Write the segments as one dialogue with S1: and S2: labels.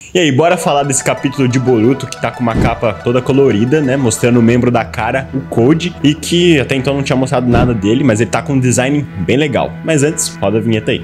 S1: E aí, bora falar desse capítulo de Boruto que tá com uma capa toda colorida, né? Mostrando o membro da cara, o Code, e que até então não tinha mostrado nada dele, mas ele tá com um design bem legal. Mas antes, roda a vinheta aí.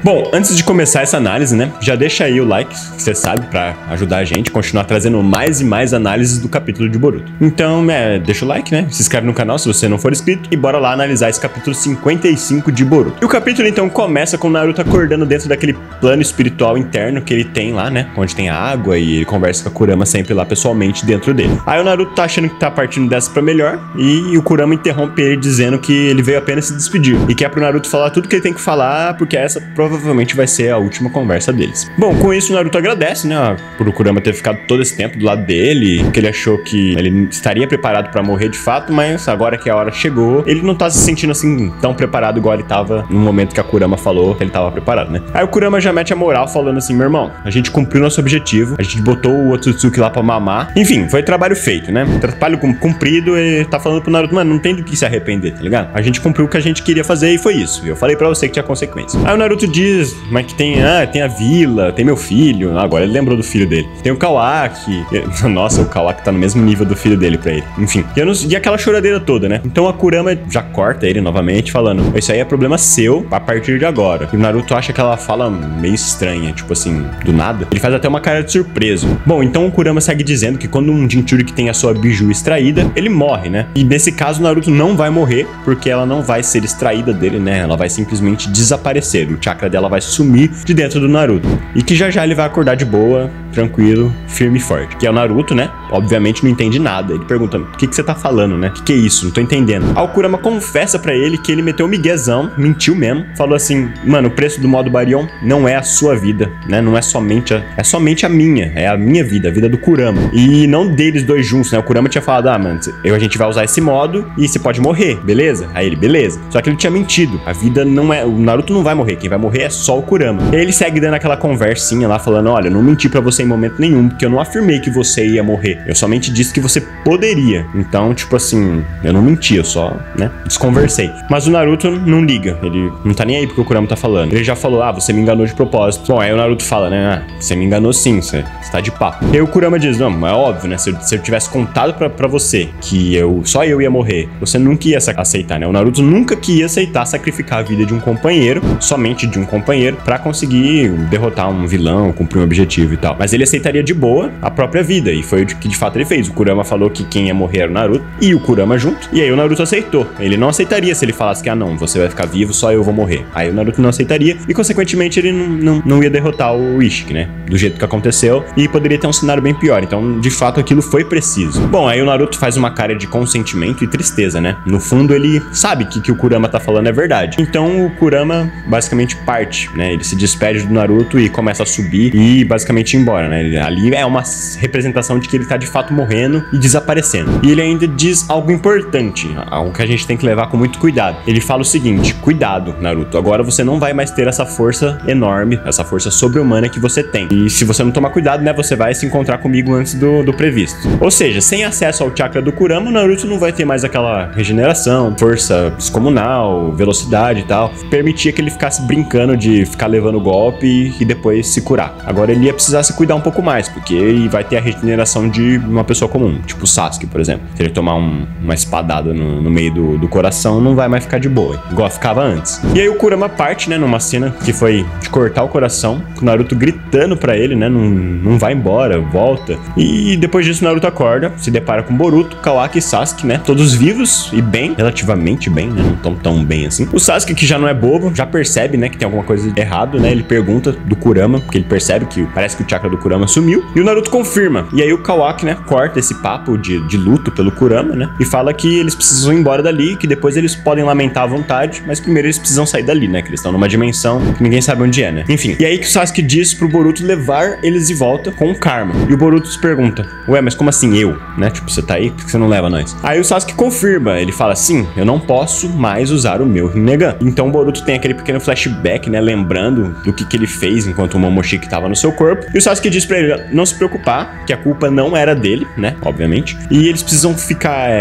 S1: Bom, antes de começar essa análise, né, já deixa aí o like, que você sabe, pra ajudar a gente a continuar trazendo mais e mais análises do capítulo de Boruto. Então, deixa o like, né, se inscreve no canal se você não for inscrito e bora lá analisar esse capítulo 55 de Boruto. E o capítulo, então, começa com o Naruto acordando dentro daquele plano espiritual interno que ele tem lá, né, onde tem a água e ele conversa com a Kurama sempre lá pessoalmente dentro dele. Aí o Naruto tá achando que tá partindo dessa pra melhor e o Kurama interrompe ele dizendo que ele veio apenas se despedir e quer pro Naruto falar tudo que ele tem que falar, porque essa provavelmente vai ser a última conversa deles. Bom, com isso o Naruto agradece, né, por o Kurama ter ficado todo esse tempo do lado dele, porque ele achou que ele estaria preparado pra morrer de fato, mas agora que a hora chegou, ele não tá se sentindo assim tão preparado igual ele tava no momento que a Kurama falou que ele tava preparado, né? Aí o Kurama já mete a moral falando assim: meu irmão, a gente cumpriu nosso objetivo, a gente botou o Otsutsuki lá pra mamar, enfim, foi trabalho feito, né? Trabalho cumprido, e tá falando pro Naruto: mano, não tem do que se arrepender, tá ligado? A gente cumpriu o que a gente queria fazer e foi isso. Eu falei pra você que tinha consequências. Aí o Naruto diz, mas que tem a vila, tem meu filho. Agora ele lembrou do filho dele. Tem o Kawaki. Nossa, o Kawaki tá no mesmo nível do filho dele pra ele. Enfim. E aquela choradeira toda, né? Então a Kurama já corta ele novamente, falando: isso aí é problema seu a partir de agora. E o Naruto acha que ela fala meio estranha, tipo assim, do nada. Ele faz até uma cara de surpreso. Bom, então o Kurama segue dizendo que quando um Jinchuriki tem a sua biju extraída, ele morre, né? E nesse caso o Naruto não vai morrer, porque ela não vai ser extraída dele, né? Ela vai simplesmente desaparecer. O chakra dela vai sumir de dentro do Naruto. E que já ele vai acordar de boa, tranquilo, firme e forte. Que é o Naruto, né? Obviamente não entende nada. Ele pergunta: o que você tá falando, né? O que é isso? Não tô entendendo. Aí o Kurama confessa pra ele que ele meteu um miguezão, mentiu mesmo. Falou assim: mano, o preço do modo Baryon não é a sua vida, né? Não é somente a minha. É a minha vida, a vida do Kurama. E não deles dois juntos, né? O Kurama tinha falado: mano, a gente vai usar esse modo e você pode morrer, beleza? Aí ele: beleza. Só que ele tinha mentido. A vida não é... O Naruto não vai morrer. Quem vai morrer é só o Kurama. E aí ele segue dando aquela conversinha lá, falando: olha, eu não menti pra você em momento nenhum, porque eu não afirmei que você ia morrer. Eu somente disse que você poderia. Então, tipo assim, eu não menti, eu só, né, desconversei. Mas o Naruto não liga. Ele não tá nem aí porque o Kurama tá falando. Ele já falou: você me enganou de propósito. Bom, aí o Naruto fala, né: você me enganou sim, você tá de papo. E aí o Kurama diz: não, é óbvio, né, se eu tivesse contado pra você que só eu ia morrer, você nunca ia aceitar, né? O Naruto nunca que ia aceitar sacrificar a vida de um companheiro, somente de um companheiro, pra conseguir derrotar um vilão, cumprir um objetivo e tal. Mas ele aceitaria de boa a própria vida, e foi o que de fato ele fez. O Kurama falou que quem ia morrer era o Naruto e o Kurama junto, e aí o Naruto aceitou. Ele não aceitaria se ele falasse que: não, você vai ficar vivo, só eu vou morrer. Aí o Naruto não aceitaria e consequentemente ele não ia derrotar o Ishiki, né? Do jeito que aconteceu, e poderia ter um cenário bem pior. Então, de fato, aquilo foi preciso. Bom, aí o Naruto faz uma cara de consentimento e tristeza, né? No fundo, ele sabe que o Kurama tá falando é verdade. Então o Kurama basicamente parte, né? Ele se despede do Naruto e começa a subir e basicamente ir embora, né? Ali é uma representação de que ele tá de fato morrendo e desaparecendo. E ele ainda diz algo importante, algo que a gente tem que levar com muito cuidado. Ele fala o seguinte: cuidado, Naruto, agora você não vai mais ter essa força enorme, essa força sobre-humana que você tem. E se você não tomar cuidado, né, você vai se encontrar comigo antes do previsto. Ou seja, sem acesso ao chakra do Kurama, o Naruto não vai ter mais aquela regeneração, força descomunal, velocidade e tal. Permitia que ele ficasse brincando de ficar levando golpe e depois se curar. Agora ele ia precisar se cuidar um pouco mais, porque ele vai ter a regeneração de uma pessoa comum, tipo o Sasuke, por exemplo. Se ele tomar uma espadada no meio do coração, não vai mais ficar de boa, igual ficava antes. E aí o Kurama parte, né, numa cena que foi de cortar o coração, com o Naruto gritando pra ele, né, não vai embora, volta. E depois disso o Naruto acorda, se depara com Boruto, Kawaki e Sasuke, né, todos vivos e bem, relativamente bem, né, não tão bem assim. O Sasuke, que já não é bobo, já percebe, né, que tem alguma coisa errado, né, ele pergunta do Kurama, porque ele percebe que parece que o chakra do Kurama sumiu, e o Naruto confirma. E aí o Kawaki, né, corta esse papo de luto pelo Kurama, né, e fala que eles precisam ir embora dali, que depois eles podem lamentar à vontade, mas primeiro eles precisam sair dali, né, que eles estão numa dimensão que ninguém sabe onde é, né. Enfim, e aí que o Sasuke diz pro Boruto levar eles de volta com o Karma. E o Boruto se pergunta: ué, mas como assim eu, né, tipo, você tá aí, por que você não leva nós? Aí o Sasuke confirma, ele fala: sim, eu não posso mais usar o meu Rinnegan. Então o Boruto tem aquele pequeno flashback, né, lembrando do que ele fez enquanto o Momoshiki tava no seu corpo, e o Sasuke Sasuke diz pra ele não se preocupar, que a culpa não era dele, né, obviamente, e eles precisam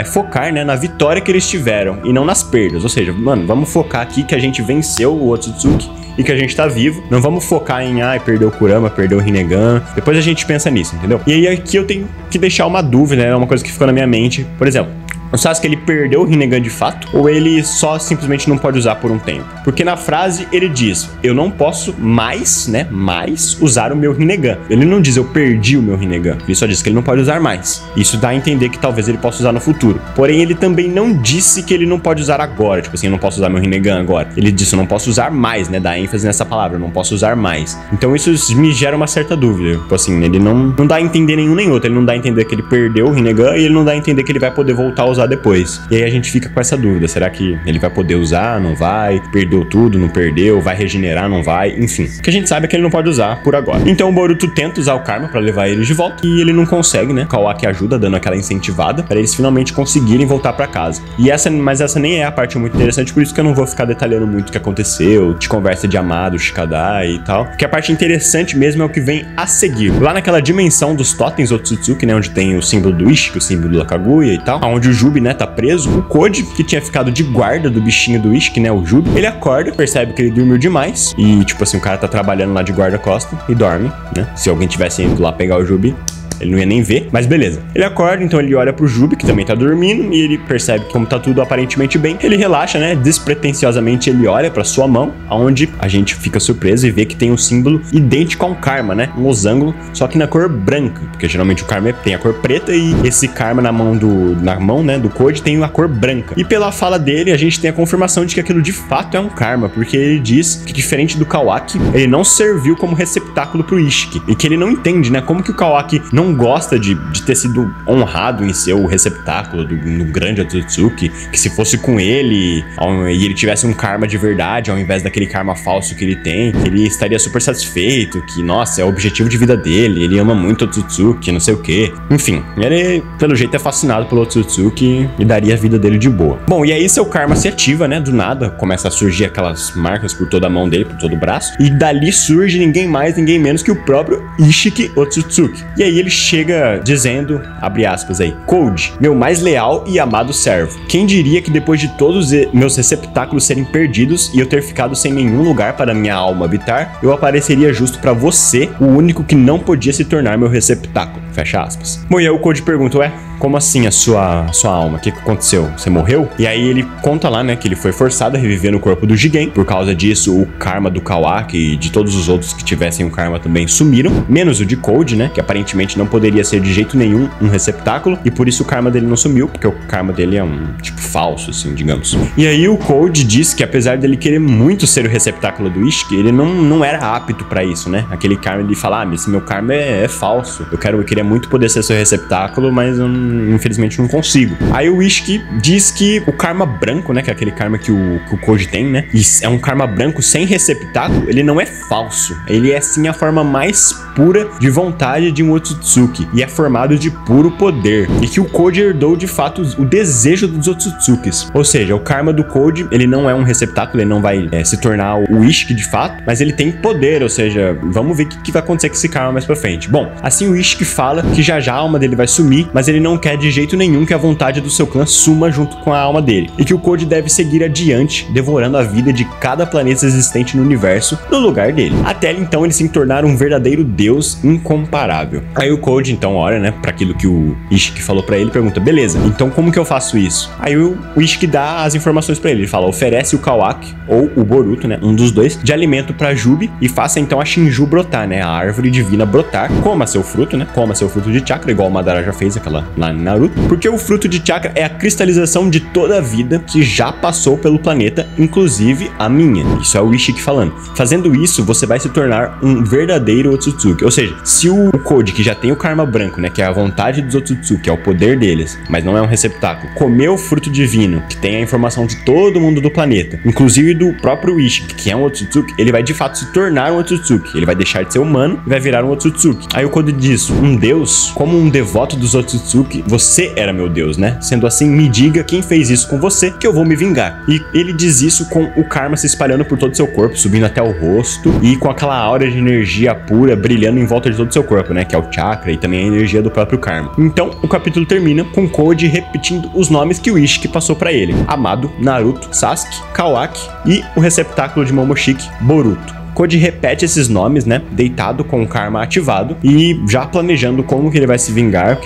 S1: focar, né, na vitória que eles tiveram e não nas perdas. Ou seja, mano, vamos focar aqui que a gente venceu o Otsutsuki e que a gente tá vivo. Não vamos focar em, perdeu o Kurama, perdeu o Rinnegan. Depois a gente pensa nisso, entendeu? E aí aqui eu tenho que deixar uma dúvida, né? É uma coisa que ficou na minha mente. Por exemplo, o Sasuke, ele perdeu o Rinnegan de fato, ou ele só simplesmente não pode usar por um tempo? Porque na frase ele diz, eu não posso mais, né, usar o meu Rinnegan. Ele não diz, eu perdi o meu Rinnegan. Ele só diz que ele não pode usar mais. Isso dá a entender que talvez ele possa usar no futuro. Porém, ele também não disse que ele não pode usar agora. Tipo assim, eu não posso usar meu Rinnegan agora. Ele disse, eu não posso usar mais, né, dá ênfase nessa palavra, eu não posso usar mais. Então isso me gera uma certa dúvida. Tipo assim, ele não dá a entender nenhum nem outro. Ele não dá a entender que ele perdeu o Rinnegan e ele não dá a entender que ele vai poder voltar a usar depois. E aí a gente fica com essa dúvida, será que ele vai poder usar, não vai? Perdeu tudo, não perdeu? Vai regenerar, não vai? Enfim, o que a gente sabe é que ele não pode usar por agora. Então o Boruto tenta usar o Karma pra levar eles de volta e ele não consegue, né? Kawaki ajuda dando aquela incentivada pra eles finalmente conseguirem voltar pra casa. Mas essa nem é a parte muito interessante, por isso que eu não vou ficar detalhando muito o que aconteceu, de conversa de Amado, Shikadai e tal. Porque a parte interessante mesmo é o que vem a seguir. Lá naquela dimensão dos totens Otsutsuki, né? Onde tem o símbolo do Ishiki, o símbolo da Kaguya e tal, onde o Jubi, né, tá preso, o Koji, que tinha ficado de guarda do bichinho do Ishiki, né, o Jubi, ele acorda, percebe que ele dormiu demais e, tipo assim, o cara tá trabalhando lá de guarda-costa e dorme, né? Se alguém tivesse ido lá pegar o Jubi, ele não ia nem ver, mas beleza. Ele acorda, então ele olha pro Jubi, que também tá dormindo, e ele percebe que como tá tudo aparentemente bem, ele relaxa, né? Despretensiosamente ele olha pra sua mão, onde a gente fica surpreso e vê que tem um símbolo idêntico ao Karma, né? Um losango, só que na cor branca, porque geralmente o Karma tem a cor preta e esse Karma na mão, né, do Koji tem a cor branca. E pela fala dele, a gente tem a confirmação de que aquilo de fato é um Karma, porque ele diz que diferente do Kawaki, ele não serviu como receptáculo pro Ishiki, e que ele não entende, né? Como que o Kawaki não gosta de ter sido honrado em ser o receptáculo do grande Otsutsuki, que se fosse com ele e ele tivesse um karma de verdade, ao invés daquele karma falso que ele tem, ele estaria super satisfeito, que, nossa, é o objetivo de vida dele, ele ama muito o Otsutsuki, não sei o que. Enfim, ele, pelo jeito, é fascinado pelo Otsutsuki e daria a vida dele de boa. Bom, e aí seu karma se ativa, né, do nada, começa a surgir aquelas marcas por toda a mão dele, por todo o braço, e dali surge ninguém mais, ninguém menos que o próprio Ishiki Otsutsuki. E aí ele chega dizendo, abre aspas aí, Koji, meu mais leal e amado servo. Quem diria que depois de todos meus receptáculos serem perdidos e eu ter ficado sem nenhum lugar para minha alma habitar, eu apareceria justo pra você, o único que não podia se tornar meu receptáculo. Fecha aspas. Bom, e aí o Koji pergunta, ué, como assim a sua alma? O que aconteceu? Você morreu? E aí ele conta lá, né, que ele foi forçado a reviver no corpo do Jigen. Por causa disso, o karma do Kawaki e de todos os outros que tivessem o karma também sumiram. Menos o de Koji, né, que aparentemente não poderia ser de jeito nenhum um receptáculo. E por isso o karma dele não sumiu, porque o karma dele é um tipo falso, assim, digamos. E aí o Koji diz que apesar dele querer muito ser o receptáculo do Ishiki, ele não era apto pra isso, né? Aquele karma, ele fala, esse meu karma é falso. Eu queria muito poder ser seu receptáculo, mas eu infelizmente não consigo. Aí o Ishiki diz que o karma branco, né, que é aquele karma que o Koji tem, né, e é um karma branco sem receptáculo, ele não é falso. Ele é sim a forma mais pura de vontade de um Otsutsuki e é formado de puro poder. E que o Koji herdou de fato o desejo dos Otsutsukis. Ou seja, o karma do Koji, ele não é um receptáculo, ele não vai se tornar o Ishiki de fato, mas ele tem poder, ou seja, vamos ver o que vai acontecer com esse karma mais pra frente. Bom, assim o Ishiki fala que já a alma dele vai sumir, mas ele não quer de jeito nenhum que a vontade do seu clã suma junto com a alma dele, e que o Koji deve seguir adiante, devorando a vida de cada planeta existente no universo no lugar dele, até então ele se tornar um verdadeiro deus incomparável. Aí o Koji então olha, né, para aquilo que o Ishiki falou para ele e pergunta, beleza, então como que eu faço isso? Aí o Ishiki dá as informações para ele fala, oferece o Kawaki ou o Boruto, né, um dos dois, de alimento para Jubi e faça então a Shinju brotar, né, a árvore divina brotar, coma seu fruto, né, coma seu fruto de chakra, igual o Madara já fez aquela lá em Naruto, porque o fruto de chakra é a cristalização de toda a vida que já passou pelo planeta, inclusive a minha. Isso é o Ishiki falando. Fazendo isso, você vai se tornar um verdadeiro Otsutsuki. Ou seja, se o Koji, que já tem o karma branco, né, que é a vontade dos Otsutsuki, é o poder deles, mas não é um receptáculo, comer o fruto divino, que tem a informação de todo mundo do planeta, inclusive do próprio Ishiki, que é um Otsutsuki, ele vai de fato se tornar um Otsutsuki. Ele vai deixar de ser humano e vai virar um Otsutsuki. Aí o Code diz: um deus? Como um devoto dos Otsutsuki, você era meu deus, né? Sendo assim, me diga quem fez isso com você, que eu vou me vingar. E ele diz isso com o karma se espalhando por todo o seu corpo, subindo até o rosto e com aquela aura de energia pura brilhando em volta de todo o seu corpo, né? Que é o chakra e também a energia do próprio karma. Então, o capítulo termina com Code repetindo os nomes que o Ishiki passou pra ele: Amado, Naruto, Sasuke, Kawaki e o receptáculo de Momoshiki, Boruto. Code repete esses nomes, né, deitado com o karma ativado e já planejando como que ele vai se vingar,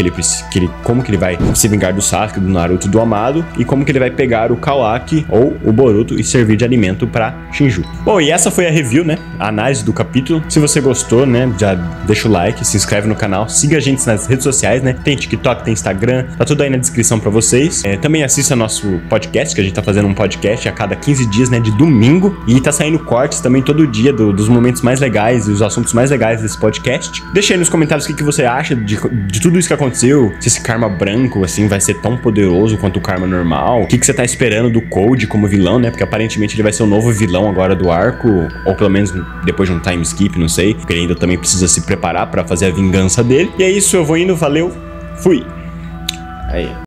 S1: como que ele vai se vingar do Sasuke, do Naruto e do Amado, e como que ele vai pegar o Kawaki ou o Boruto e servir de alimento pra Shinjuku. Bom, e essa foi a review, né, a análise do capítulo. Se você gostou, né, já deixa o like, se inscreve no canal, siga a gente nas redes sociais, né, tem TikTok, tem Instagram, tá tudo aí na descrição pra vocês. Também assista nosso podcast, que a gente tá fazendo um podcast a cada 15 dias, né, de domingo, e tá saindo cortes também todo dia dos momentos mais legais e os assuntos mais legais desse podcast. Deixa aí nos comentários o que você acha de tudo isso que aconteceu, se esse karma branco, assim, vai ser tão poderoso quanto o karma normal, o que você tá esperando do Code como vilão, né, porque aparentemente ele vai ser o novo vilão agora do arco, ou pelo menos depois de um time skip, não sei, porque ele ainda também precisa se preparar pra fazer a vingança dele. E é isso, eu vou indo, valeu, fui! Aí.